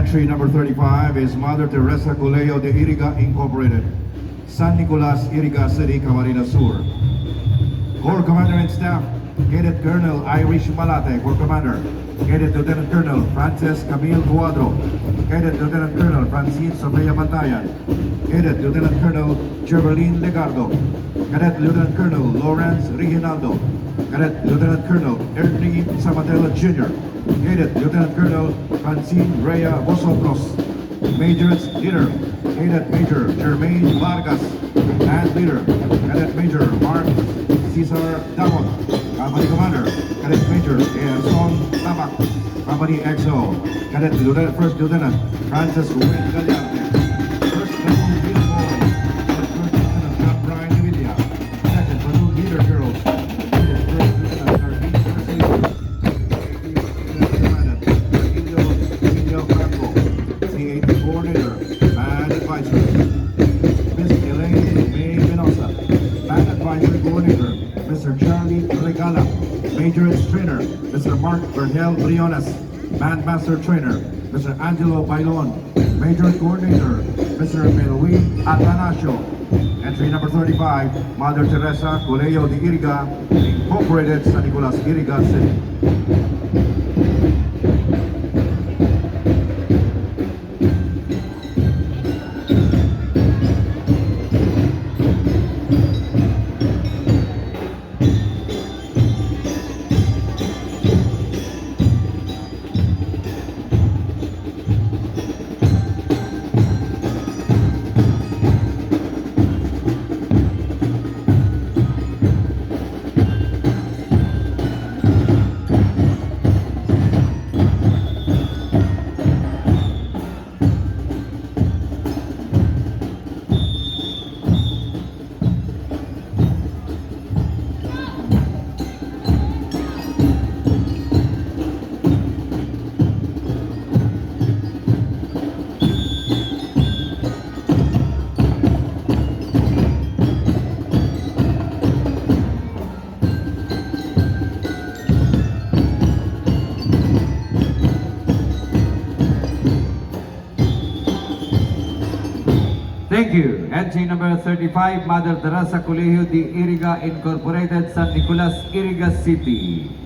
Entry number 35 is Mother Theresa Colegio de Iriga Incorporated, San Nicolas, Iriga City, Camarines Sur. Corps Commander and Staff, Cadet Colonel Irish Malate, Corps Commander. Cadet Lieutenant Colonel Francis Camille Cuadro. Cadet Lieutenant Colonel Francine Sofia Bantayan. Cadet Lieutenant Colonel Jerveline Legardo. Cadet Lieutenant Colonel Lawrence Reginaldo. Cadet Lieutenant Colonel Ernie Samatella Jr. Cadet Lieutenant Colonel Francine Rhea Vosotros. Major's Leader, Cadet Major Jermaine Vargas. And Leader, Cadet Major Mark Cesar Damon. Company Commander, Cadet Major Son Tamak. Company XO, Cadet Lieutenant, First Lieutenant Francis Wayne Gallante. First Platoon Leader Boy, Cadet First Lieutenant John Brian Emilia. Second Platoon Leader Girls, Cadet First Lieutenant Arvin Garcia. Emilio Franco, C-80 Coordinator, Band Advisor. Miss Elaine May Menosa, Band Advisory Coordinator. Mr. Charlie Regala, Major Trainer. Mr. Mark Vergel Briones, Bandmaster Trainer. Mr. Angelo Bailon, Major Coordinator. Mr. Melwin Atanasio. Entry number 35, Mother Teresa Colegio de Iriga Incorporated, San Nicolas, Iriga City. Thank you. Entry number 35, Mother Teresa Colegio de Iriga Incorporated, San Nicolas, Iriga City.